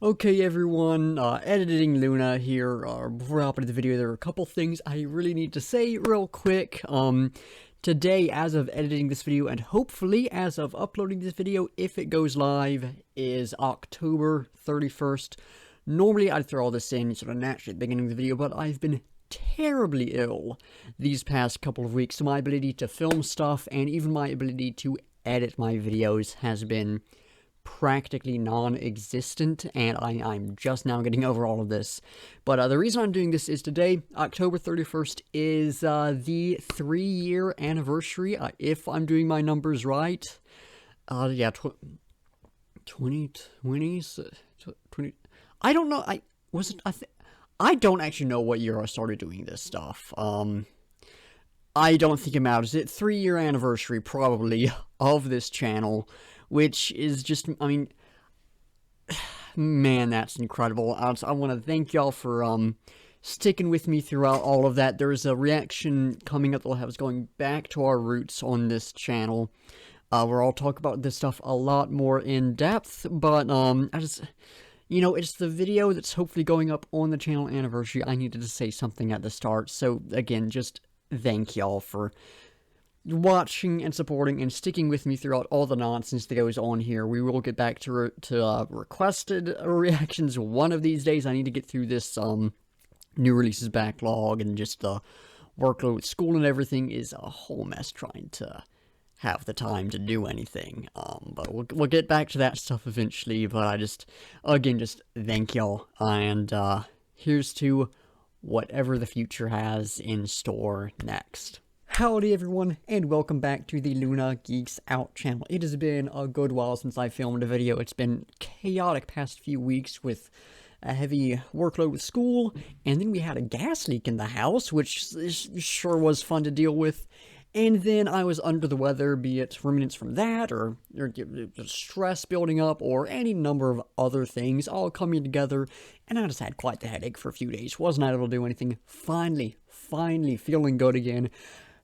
Okay everyone, editing Luna here. Before I hop into the video, there are a couple things I really need to say real quick. Today, as of editing this video, and hopefully as of uploading this video, if it goes live, is October 31st. Normally I'd throw all this in sort of naturally at the beginning of the video, but I've been terribly ill these past couple of weeks, so my ability to film stuff, and even my ability to edit my videos has been practically non-existent, and I'm just now getting over all of this. But the reason I'm doing this is today, October 31st, is the 3-year anniversary, if I'm doing my numbers right. Yeah, 2020, 20, I don't know, I don't actually know what year I started doing this stuff. I don't think it matters. It's 3-year anniversary, probably, of this channel, which is just, I mean, man, that's incredible. I want to thank y'all for sticking with me throughout all of that. There's a reaction coming up that will have us going back to our roots on this channel, where I'll talk about this stuff a lot more in depth, but I just, you know, it's the video that's hopefully going up on the channel anniversary. I needed to say something at the start, so again, just thank y'all for watching and supporting and sticking with me throughout all the nonsense that goes on here. We will get back to requested reactions one of these days. I need to get through this new releases backlog, and just the workload with school and everything is a whole mess trying to have the time to do anything. But we'll get back to that stuff eventually. But I just, again, just thank y'all, and here's to whatever the future has in store next. Howdy everyone, and welcome back to the Luna Geeks Out channel. It has been a good while since I filmed a video. It's been chaotic past few weeks with a heavy workload with school, and then we had a gas leak in the house, which sure was fun to deal with. And then I was under the weather, be it remnants from that, or stress building up, or any number of other things all coming together, and I just had quite the headache for a few days. Wasn't able to do anything. Finally feeling good again.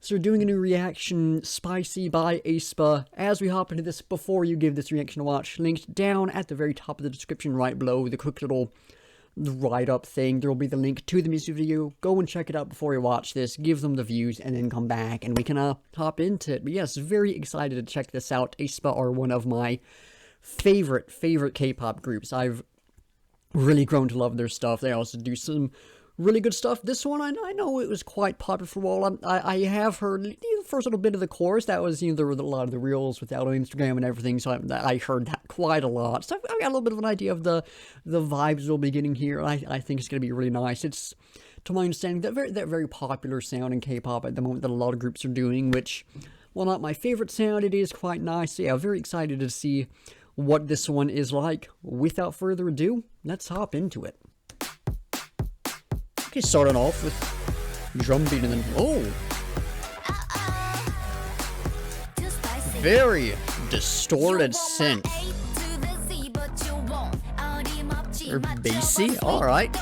So we're doing a new reaction, Spicy by aespa. As we hop into this, before you give this reaction a watch, linked down at the very top of the description right below, the quick little write-up thing, there will be the link to the music video. Go and check it out before you watch this, give them the views, and then come back, and we can hop into it. But yes, very excited to check this out. aespa are one of my favorite K-pop groups. I've really grown to love their stuff. They also do some really good stuff. This one, I know it was quite popular for a while. I have heard the first little bit of the chorus. That was, you know, there were a lot of the reels without on Instagram and everything, so I heard that quite a lot. So I've got a little bit of an idea of the vibes we'll be getting here. I think it's going to be really nice. It's, to my understanding, that very popular sound in K-pop at the moment that a lot of groups are doing, which, while not my favorite sound, it is quite nice. So yeah, very excited to see what this one is like. Without further ado, let's hop into it. Okay, starting off with drum beat and then, oh! Very distorted synth. Or bassy, alright.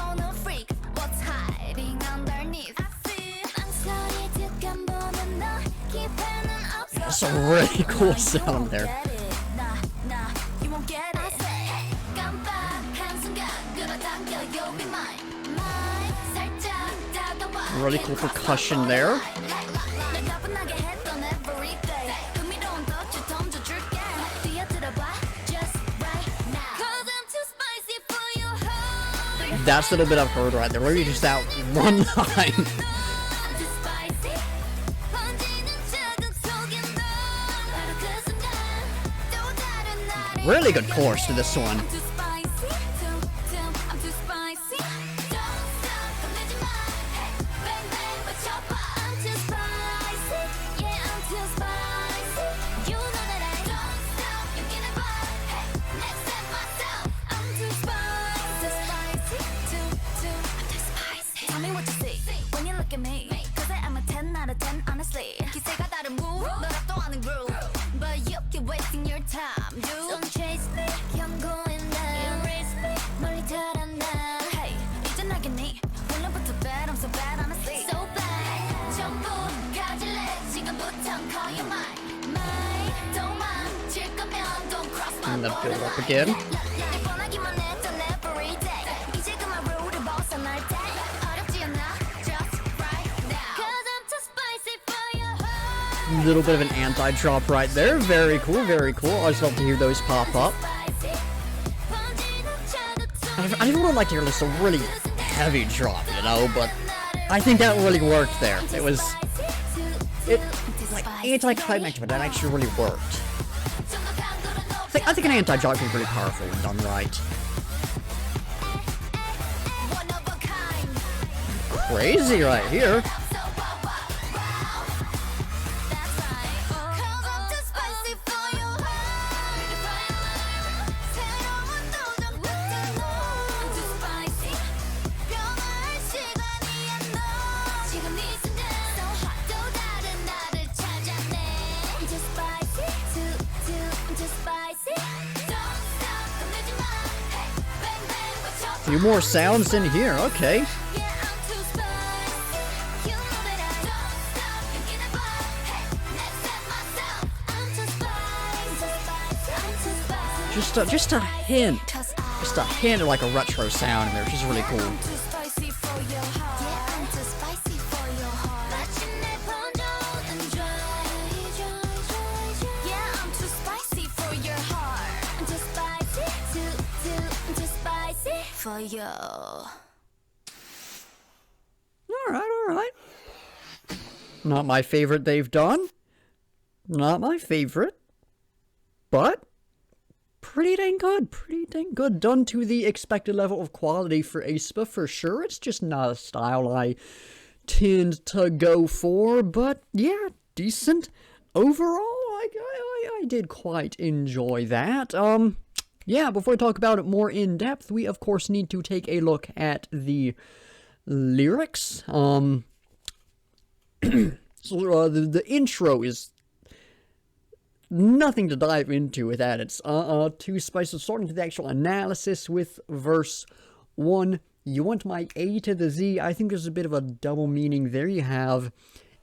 That's a really cool sound there. Really cool percussion there. That's the little bit I've heard right there. Maybe just that one line. Really good chorus to this one. And then build up again. Little bit of an anti-drop right there. Very cool, very cool. I just love to hear those pop up. I didn't really like to hear this a really heavy drop, you know, but I think that really worked there. It was like anticlimactic, but that actually really worked. I think an anti-drop can be really powerful when done right. Crazy right here. Few more sounds in here, okay. Just a hint of like a retro sound in there, which is really cool. For you. Alright. Not my favorite they've done. Not my favorite. But pretty dang good. Done to the expected level of quality for aespa for sure. It's just not a style I tend to go for, but yeah, decent. Overall, I did quite enjoy that. Yeah, before we talk about it more in depth, we of course need to take a look at the lyrics. So the intro is nothing to dive into with that. It's too spicy. Starting to the actual analysis with verse 1. You want my A to the Z. I think there's a bit of a double meaning there. You have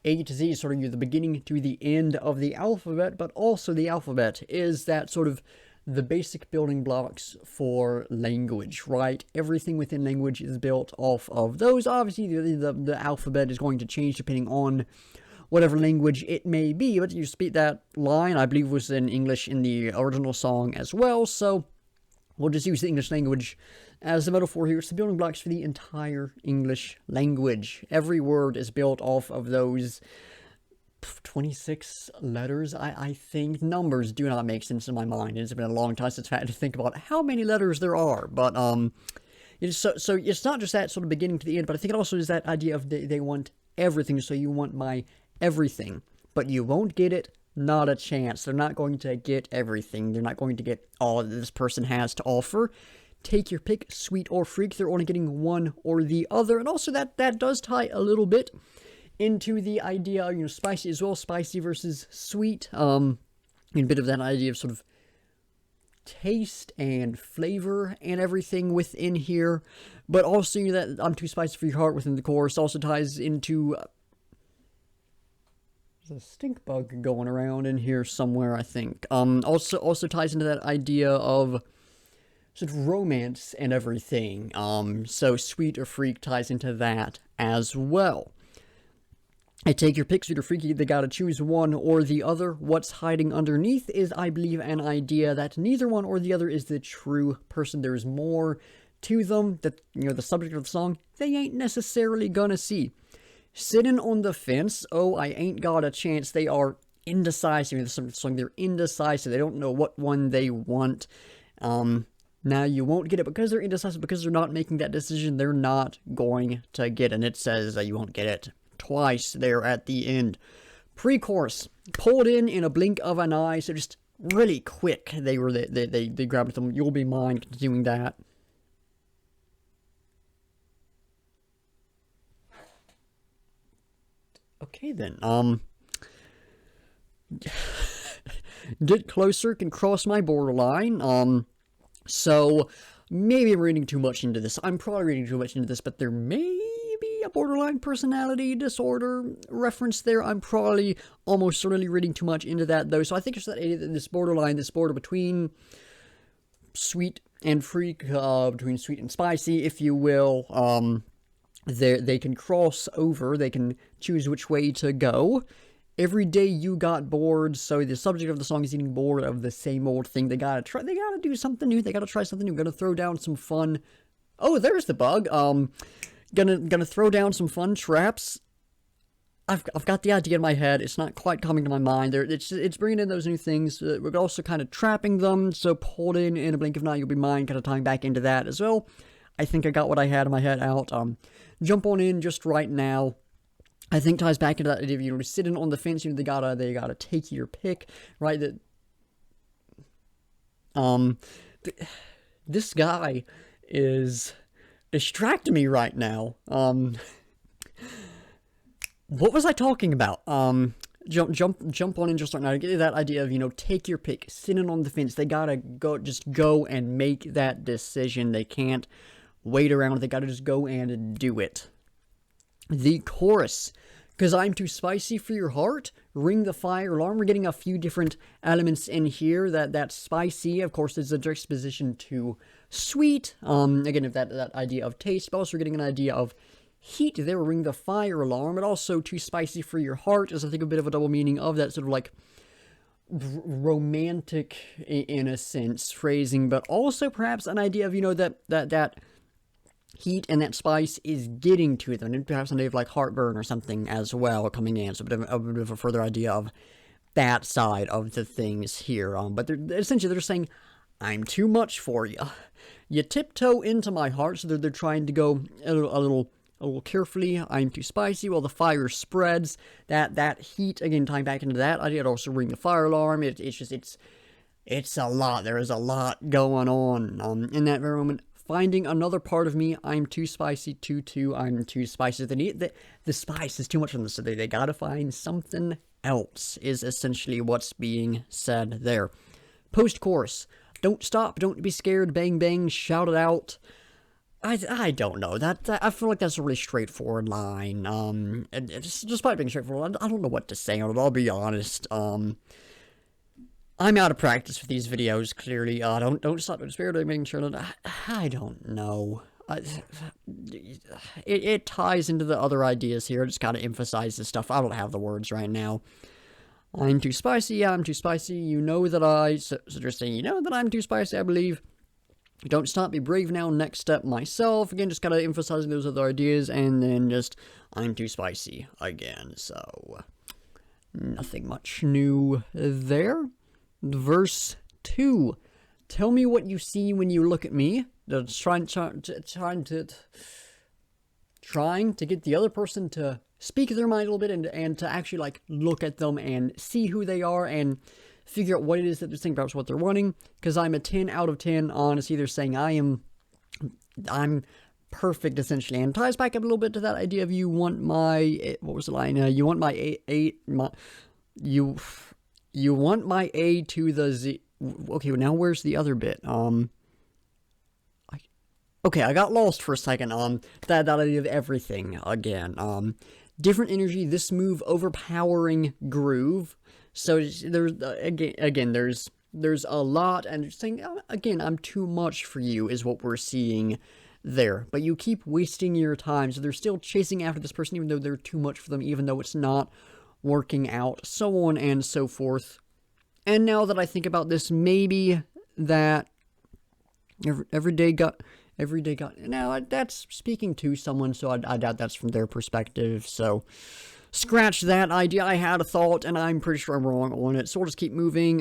A to Z, sort of the beginning to the end of the alphabet, but also the alphabet is that sort of the basic building blocks for language, right? Everything within language is built off of those. Obviously, the alphabet is going to change depending on whatever language it may be, but you speak that line, I believe was in English in the original song as well, so we'll just use the English language as a metaphor here. It's the building blocks for the entire English language. Every word is built off of those 26 letters, I think. Numbers do not make sense in my mind. It's been a long time since I've had to think about how many letters there are, but so it's not just that sort of beginning to the end, but I think it also is that idea of they want everything, so you want my everything, but you won't get it, not a chance. They're not going to get everything. They're not going to get all that this person has to offer. Take your pick, sweet or freak. They're only getting one or the other, and also that does tie a little bit into the idea of, you know, spicy as well, spicy versus sweet, a bit of that idea of sort of taste and flavor and everything within here, but also, you know, that I'm too spicy for your heart within the chorus also ties into, there's a stink bug going around in here somewhere, I think, also ties into that idea of sort of romance and everything, so sweet or freak ties into that as well. I take your pick, sweet or freaky, they gotta choose one or the other. What's hiding underneath is, I believe, an idea that neither one or the other is the true person. There's more to them that, you know, the subject of the song, they ain't necessarily gonna see. Sitting on the fence, oh, I ain't got a chance. They are indecisive. The subject of the song, they're indecisive. They don't know what one they want. Now, you won't get it because they're indecisive, because they're not making that decision. They're not going to get it. And it says that you won't get it twice there at the end. Pre-chorus, pulled in a blink of an eye, so just really quick. They grabbed them. You'll be mine, continuing that. Okay then, get closer, can cross my borderline, so maybe I'm reading too much into this. I'm probably reading too much into this, but there may be a borderline personality disorder reference there. I'm probably almost certainly reading too much into that, though. So I think it's that idea that this border between sweet and freak, between sweet and spicy, if you will, they can cross over, they can choose which way to go. every day you got bored, so the subject of the song is getting bored of the same old thing. They gotta do something new, they gotta try something new, gonna throw down some fun. Oh, there's the bug. Gonna throw down some fun traps. I've got the idea in my head. It's not quite coming to my mind. It's bringing in those new things. We're also kind of trapping them. So pulled in a blink of an eye, you'll be mine. Kind of tying back into that as well. I think I got what I had in my head out. Jump on in just right now. I think ties back into that idea of, you know, sitting on the fence. You know, they gotta take your pick, right? This guy is distracting me right now. What was I talking about? Jump on in just right now. To get that idea of, you know, take your pick, sitting on the fence. They gotta just go and make that decision. They can't wait around. They gotta just go and do it. The chorus, because I'm too spicy for your heart, ring the fire alarm. We're getting a few different elements in here. That spicy, of course, is a juxtaposition to sweet. Again, if that idea of taste, but also we're getting an idea of heat there. Ring the fire alarm. But also too spicy for your heart is, I think, a bit of a double meaning of that sort of like romantic, in a sense, phrasing, but also perhaps an idea of, you know, that heat and that spice is getting to them, and perhaps an idea of like heartburn or something as well coming in. So a bit of a further idea of that side of the things here. But essentially they're saying, I'm too much for you. You tiptoe into my heart. So they're trying to go a little carefully. I'm too spicy. Well, the fire spreads. That heat, again, tying back into that idea. It also ring the fire alarm. It's a lot. There is a lot going on in that very moment. Finding another part of me. I'm too spicy. I'm too spicy. The spice is too much for them, so they gotta find something else, is essentially what's being said there. Post-chorus. Don't stop. Don't be scared. Bang, bang. Shout it out. I don't know. I feel like that's a really straightforward line. And despite being straightforward, I don't know what to say on it. I'll be honest. I'm out of practice with these videos. Clearly, don't stop the spirit of making sure that I don't know. It ties into the other ideas here. I just gotta emphasize this stuff. I don't have the words right now. I'm too spicy. Yeah, I'm too spicy. You know that so they're saying, you know that I'm too spicy, I believe. Don't stop, be brave now, next step myself. Again, just gotta emphasizing those other ideas, and then just, I'm too spicy again. So, nothing much new there. Verse 2. Tell me what you see when you look at me. That's trying to get the other person to speak their mind a little bit, and to actually like look at them and see who they are and figure out what it is that they're thinking about, what they're wanting. Because I'm a 10 out of 10 on either saying I'm perfect, essentially, and ties back up a little bit to that idea of, you want my, what was the line? You want my you want my A to the Z. Okay, now where's the other bit? Okay, I got lost for a second. That idea of everything again. Different energy. This move, overpowering groove. So there's again there's a lot, and just saying again, I'm too much for you is what we're seeing there. But you keep wasting your time, so they're still chasing after this person, even though they're too much for them, even though it's not working out, so on and so forth. And now that I think about this, maybe that every day got. Now that's speaking to someone, so I doubt that's from their perspective. So scratch that idea. I had a thought, and I'm pretty sure I'm wrong on it. So we'll just keep moving.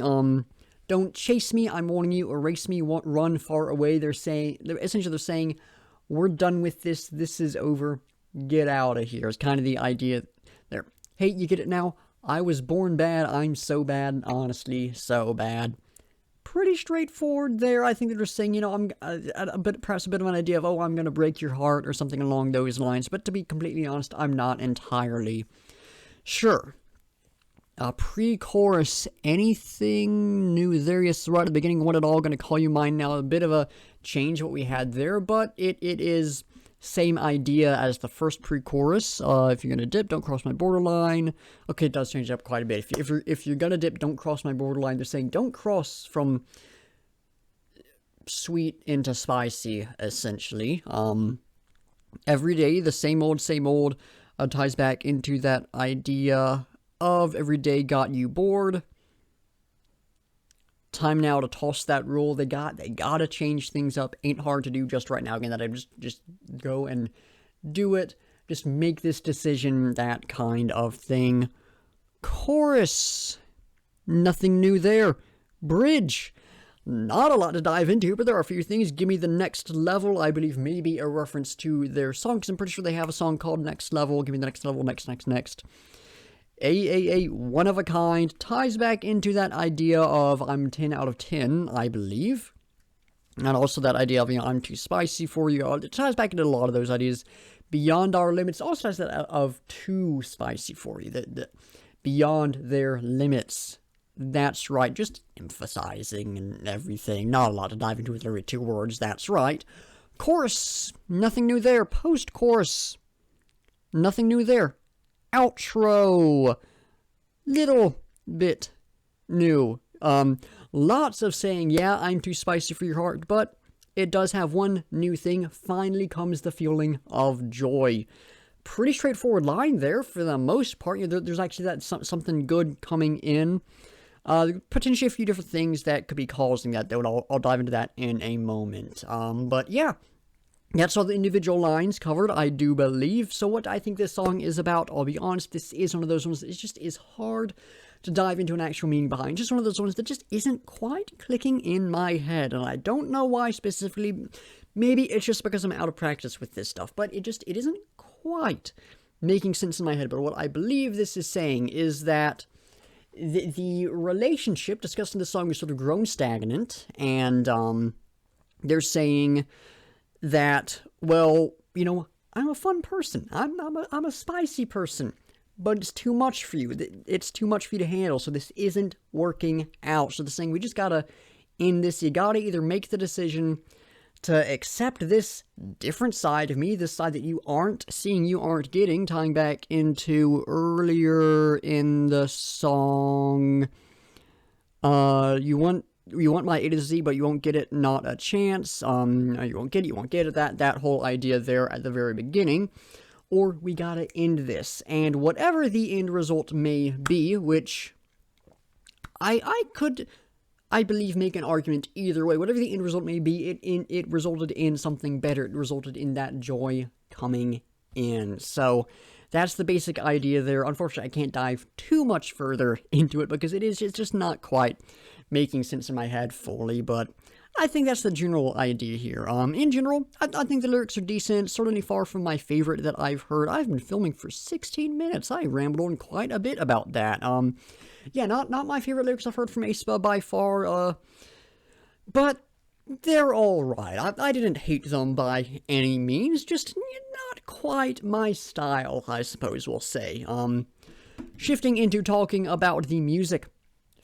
Don't chase me. I'm warning you. Erase me. Run far away. They're saying, we're done with this. This is over. Get out of here. It's kind of the idea there. Hey, you get it now? I was born bad. I'm so bad. Honestly, so bad. Pretty straightforward there. I think they're just saying, you know, I'm perhaps a bit of an idea of, oh, I'm going to break your heart or something along those lines. But to be completely honest, I'm not entirely sure. Pre-chorus, anything new there? Yes, right at the beginning, what it all going to call you mine now. A bit of a change what we had there, but it is same idea as the first pre-chorus. If you're going to dip, don't cross my borderline. Okay, it does change up quite a bit. If you're going to dip, don't cross my borderline. They're saying don't cross from sweet into spicy, essentially. Every day, the same old, ties back into that idea of every day got you bored. Time now to toss that rule. They gotta change things up. Ain't hard to do just right now. Again, that I just go and do it. Just make this decision, that kind of thing. Chorus. Nothing new there. Bridge. Not a lot to dive into, but there are a few things. Give me the next level. I believe maybe a reference to their song, because I'm pretty sure they have a song called Next Level. Give me the next level, next. One of a kind. Ties back into that idea of I'm 10 out of 10, I believe. And also that idea of, I'm too spicy for you. It ties back into a lot of those ideas. Beyond our limits. Also ties that of too spicy for you. The beyond their limits. That's right, just emphasizing and everything. Not a lot to dive into with every 2 words, that's right. Chorus, nothing new there. Post-chorus, nothing new there. Outro, little bit new. Lots of saying, yeah, I'm too spicy for your heart, but it does have one new thing. Finally comes the feeling of joy. Pretty straightforward line there for the most part. There's actually that something good coming in. Potentially a few different things that could be causing that, though. I'll dive into that in a moment. But yeah, that's all the individual lines covered, I do believe. So what I think this song is about, I'll be honest, this is one of those ones that just is hard to dive into an actual meaning behind. Just one of those ones that just isn't quite clicking in my head, and I don't know why specifically. Maybe it's just because I'm out of practice with this stuff, but it isn't quite making sense in my head. But what I believe this is saying is that the relationship discussed in the song is sort of grown stagnant, and they're saying that, well, I'm a fun person, I'm a spicy person, but it's too much for you. It's too much for you to handle, so this isn't working out. So they're saying we just gotta end this. You gotta either make the decision to accept this different side of me, this side that you aren't seeing, you aren't getting, tying back into earlier in the song, you want my A to Z, but you won't get it, not a chance, you won't get it, that whole idea there at the very beginning, or we gotta end this, and whatever the end result may be, which I could, I believe, make an argument either way. Whatever the end result may be, it resulted in something better. It resulted in that joy coming in. So that's the basic idea there. Unfortunately, I can't dive too much further into it because it's just not quite making sense in my head fully, but I think that's the general idea here. In general, I think the lyrics are decent, certainly far from my favorite that I've heard. I've been filming for 16 minutes. I rambled on quite a bit about that. Yeah, not my favorite lyrics I've heard from aespa by far, but they're alright. I didn't hate them by any means, just not quite my style, I suppose we'll say. Shifting into talking about the music.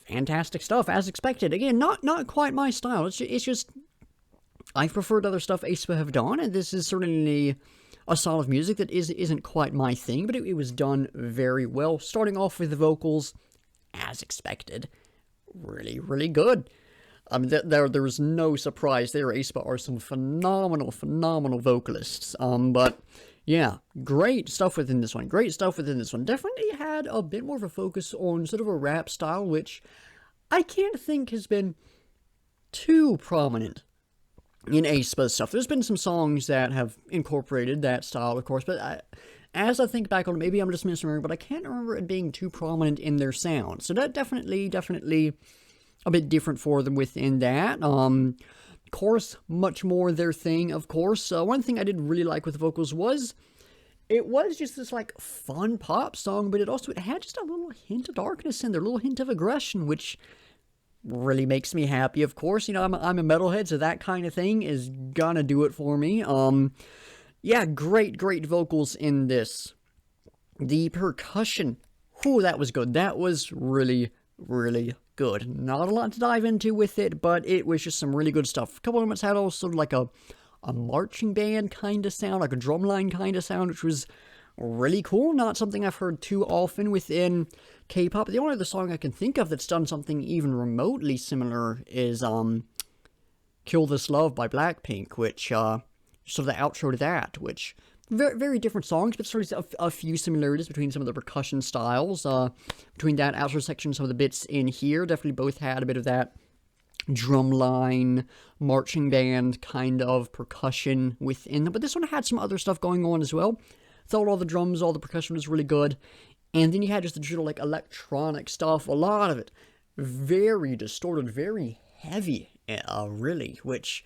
Fantastic stuff, as expected. Again, not quite my style. It's just I've preferred other stuff aespa have done, and this is certainly a style of music that isn't quite my thing, but it was done very well. Starting off with the vocals, as expected, really, really good. I mean, there was no surprise there. aespa are some phenomenal vocalists. But yeah, great stuff within this one. Definitely had a bit more of a focus on sort of a rap style, which I can't think has been too prominent in aespa stuff. There's been some songs that have incorporated that style, of course, but as I think back on it, maybe I'm just misremembering, but I can't remember it being too prominent in their sound. So that definitely a bit different for them within that. Chorus, much more their thing, of course. One thing I did really like with the vocals was, it was just this, like, fun pop song, but it had just a little hint of darkness in there, a little hint of aggression, which really makes me happy, of course. I'm a metalhead, so that kind of thing is gonna do it for me. Yeah, great vocals in this. The percussion, whew, that was good. That was really, really good. Not a lot to dive into with it, but it was just some really good stuff. A couple of moments had also like a marching band kind of sound, like a drumline kind of sound, which was really cool. Not something I've heard too often within K-pop. The only other song I can think of that's done something even remotely similar is Kill This Love by Blackpink, which sort of the outro to that, which very, very different songs, but sort of a few similarities between some of the percussion styles. Between that outro section, some of the bits in here, definitely both had a bit of that drumline, marching band kind of percussion within them. But this one had some other stuff going on as well. Thought all the drums, all the percussion was really good. And then you had just the general, like, electronic stuff, a lot of it very distorted, very heavy, really, which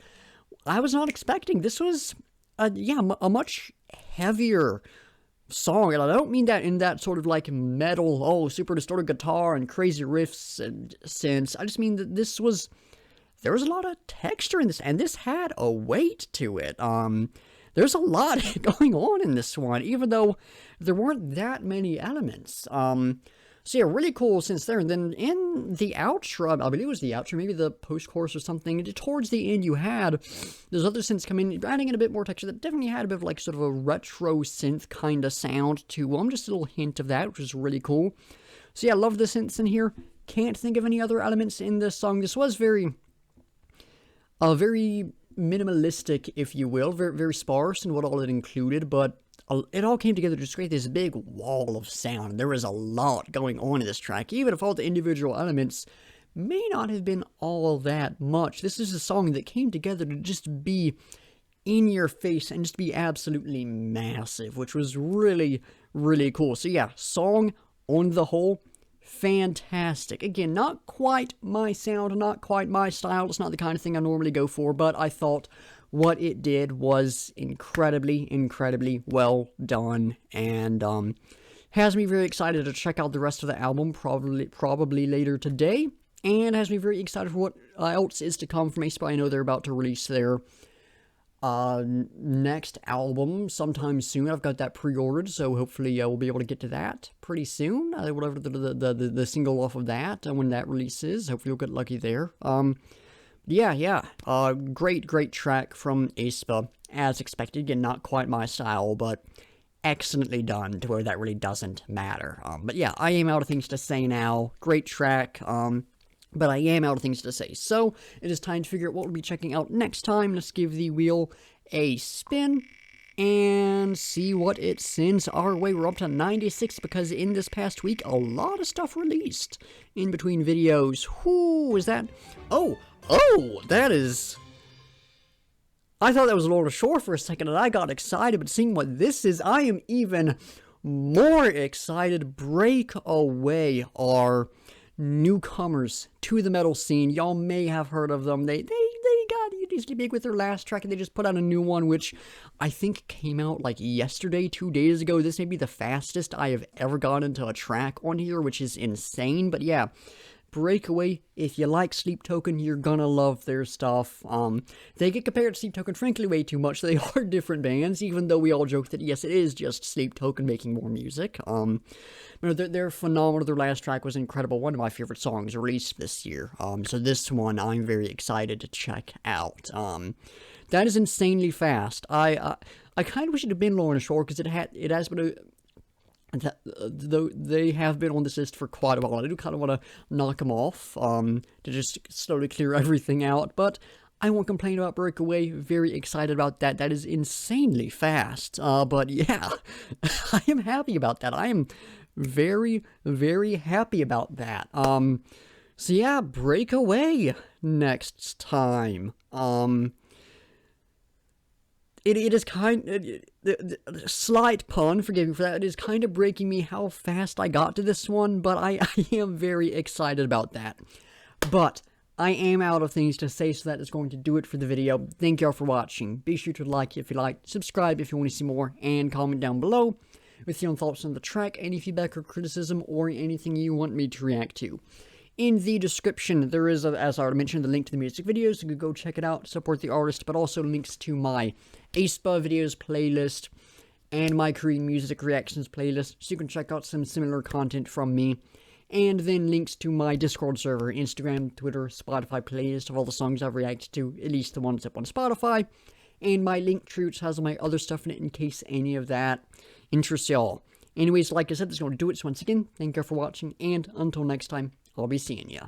I was not expecting. This was, a much heavier song, and I don't mean that in that sort of like metal, super distorted guitar and crazy riffs and synths. I just mean that there was a lot of texture in this, and this had a weight to it. There's a lot going on in this one, even though there weren't that many elements. So yeah, really cool since there. And then in the outro, I believe it was the outro, maybe the post-chorus or something, towards the end you had those other synths come in, adding in a bit more texture that definitely had a bit of like sort of a retro synth kind of sound to them. Just a little hint of that, which was really cool. So yeah, love the synths in here. Can't think of any other elements in this song. This was very minimalistic, if you will, very, very sparse in what all it included, but it all came together to just create this big wall of sound. There was a lot going on in this track, even if all the individual elements may not have been all that much. This is a song that came together to just be in your face and just be absolutely massive, which was really, really cool. So yeah, song on the whole, fantastic. Again, not quite my sound, not quite my style. It's not the kind of thing I normally go for, but I thought what it did was incredibly, incredibly well done, and has me very excited to check out the rest of the album, probably later today, and has me very excited for what else is to come from aespa. I know they're about to release their next album sometime soon. I've got that pre-ordered, so hopefully we'll be able to get to that pretty soon. Whatever the single off of that, when that releases, hopefully we'll get lucky there. Great track from aespa, as expected. Again, not quite my style, but excellently done to where that really doesn't matter. But yeah, I am out of things to say now. Great track, but I am out of things to say. So, it is time to figure out what we'll be checking out next time. Let's give the wheel a spin and see what it sends our way. We're up to 96 because in this past week, a lot of stuff released in between videos. Whoo, is that? Oh, that is... I thought that was a little short for a second, and I got excited, but seeing what this is, I am even more excited. Breakaway are newcomers to the metal scene. Y'all may have heard of them. They got easily big with their last track, and they just put out a new one, which I think came out like yesterday, 2 days ago. This may be the fastest I have ever gotten into a track on here, which is insane. But yeah, Breakaway, if you like Sleep Token, you're gonna love their stuff. They get compared to Sleep Token, frankly, way too much. They are different bands, even though we all joke that, yes, it is just Sleep Token making more music. They're phenomenal. Their last track was incredible. One of my favorite songs released this year. So this one I'm very excited to check out. That is insanely fast. I kind of wish it had been Lorna Shore, because it has been though they have been on this list for quite a while. I do kind of want to knock them off, to just slowly clear everything out, but I won't complain about Breakaway. Very excited about that. That is insanely fast, but yeah, I am happy about that. I am very, very happy about that. So yeah, Breakaway next time. It is slight pun, forgive me for that, it is kind of breaking me how fast I got to this one, but I am very excited about that. But I am out of things to say, so that is going to do it for the video. Thank y'all for watching. Be sure to like if you like, subscribe if you want to see more, and comment down below with your own thoughts on the track, any feedback or criticism, or anything you want me to react to. In the description, there is, as I already mentioned, the link to the music videos. You can go check it out, support the artist, but also links to my aespa videos playlist and my Korean music reactions playlist, so you can check out some similar content from me. And then links to my Discord server, Instagram, Twitter, Spotify playlist of all the songs I've reacted to, at least the ones up on Spotify. And my Linktree, which has all my other stuff in it in case any of that interests y'all. Anyways, like I said, that's going to do it. So once again, thank you for watching, and until next time, I'll be seeing ya.